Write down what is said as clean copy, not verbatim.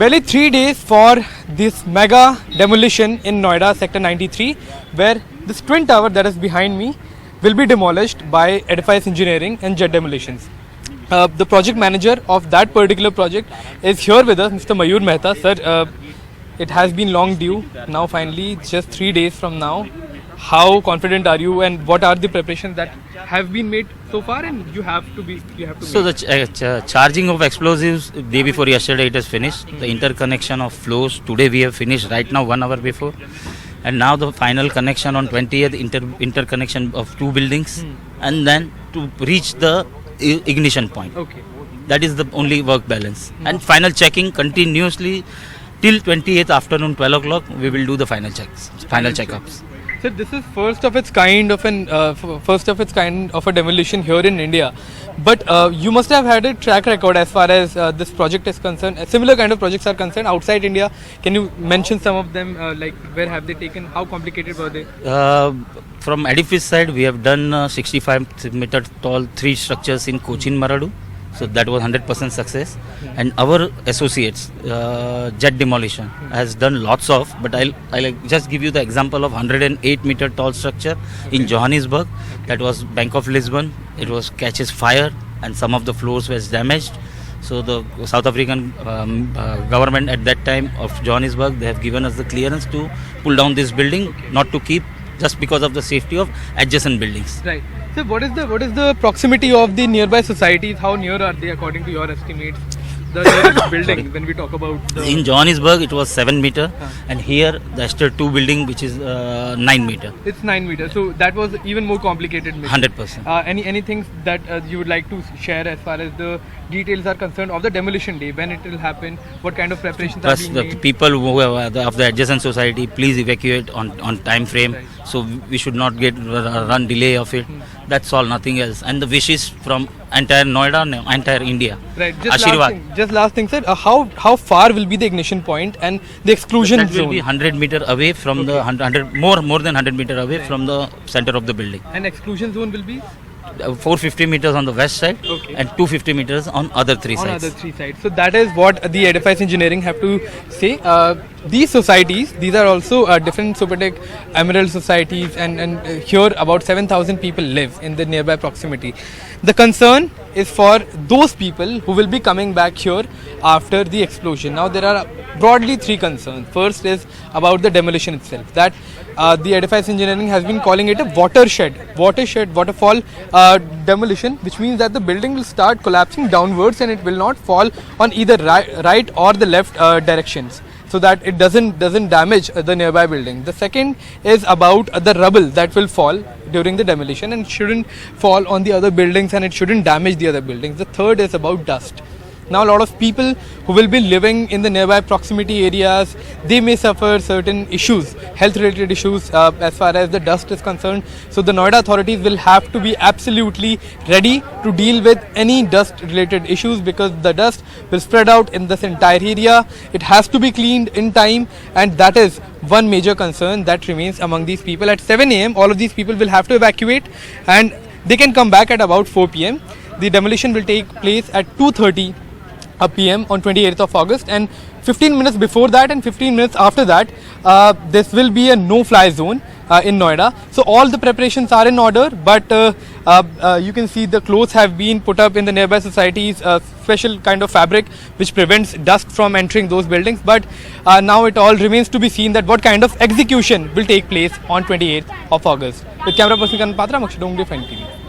Barely 3 days for this mega demolition in Noida, Sector 93, where this twin tower that is behind me will be demolished by Edifice Engineering and Jet Demolitions. The project manager of that particular project is here with us, Mr. Mayur Mehta. Sir, it has been long due. Now finally, just 3 days from now, how confident are you, and what are the preparations that have been made so far, and you have to So the charging of explosives day before yesterday it has finished. The interconnection of flows today we have finished right now 1 hour before, and now the final connection on 20th interconnection of 2 buildings, and then to reach the ignition point. Okay. That is the only work balance, and final checking continuously till 28th afternoon 12 o'clock we will do the final checkups. So this is first of its kind of a demolition here in India, but you must have had a track record as far as this project is concerned. Similar kind of projects are concerned outside India. Can you mention some of them? Like where have they taken? How complicated were they? From Edifice side, we have done 65 meter tall 3 structures in Cochin, Maradu. So that was 100% success. And our associates, Jet Demolition, has done lots of. But I'll just give you the example of 108 meter tall structure in Johannesburg. That was Bank of Lisbon. It was catches fire and some of the floors was damaged. So the South African government at that time of Johannesburg, they have given us the clearance to pull down this building, not to keep, just because of the safety of adjacent buildings. Right. So what is the proximity of the nearby societies? How near are they according to your estimates? The nearest building when we talk about in Johannesburg it was 7 meter, and here the Esther 2 building which is 9 meter. It's 9 meters. So that was even more complicated. 100%. Anything that you would like to share as far as the details are concerned of the demolition day, when it will happen, what kind of preparations are being made? The people who are of the adjacent society, please evacuate on time frame. Right. So we should not get run delay of it. That's all, nothing else. And the wishes from entire Noida, entire India. Right. Just last thing, sir. How far will be the ignition point and the exclusion zone? That will be 100 meter away from the 100 more than 100 meter away from the center of the building. And exclusion zone will be 450 meters on the west side, and 250 meters on other 3 sides. So that is what the Edifice Engineering have to say. These societies, these are also different Supertech Emerald societies, and here about 7,000 people live in the nearby proximity. The concern is for those people who will be coming back here after the explosion. Now there are broadly 3 concerns. First is about the demolition itself, that the Edifice Engineering has been calling it a waterfall demolition, which means that the building will start collapsing downwards and it will not fall on either right or the left directions, so that it doesn't damage the nearby building. The second is about the rubble that will fall during the demolition and shouldn't fall on the other buildings, and it shouldn't damage the other buildings. The third is about dust. Now a lot of people who will be living in the nearby proximity areas, they may suffer certain issues, health related issues as far as the dust is concerned. So the Noida authorities will have to be absolutely ready to deal with any dust related issues, because the dust will spread out in this entire area. It has to be cleaned in time, and that is one major concern that remains among these people. At 7 a.m. all of these people will have to evacuate, and they can come back at about 4 p.m. The demolition will take place at 2:30 p.m. on 28th of August, and 15 minutes before that and 15 minutes after that, this will be a no-fly zone in Noida. So all the preparations are in order, but you can see the clothes have been put up in the nearby societies, special kind of fabric which prevents dust from entering those buildings. But now it all remains to be seen that what kind of execution will take place on 28th of August. With camera person Karan Patra, NDTV.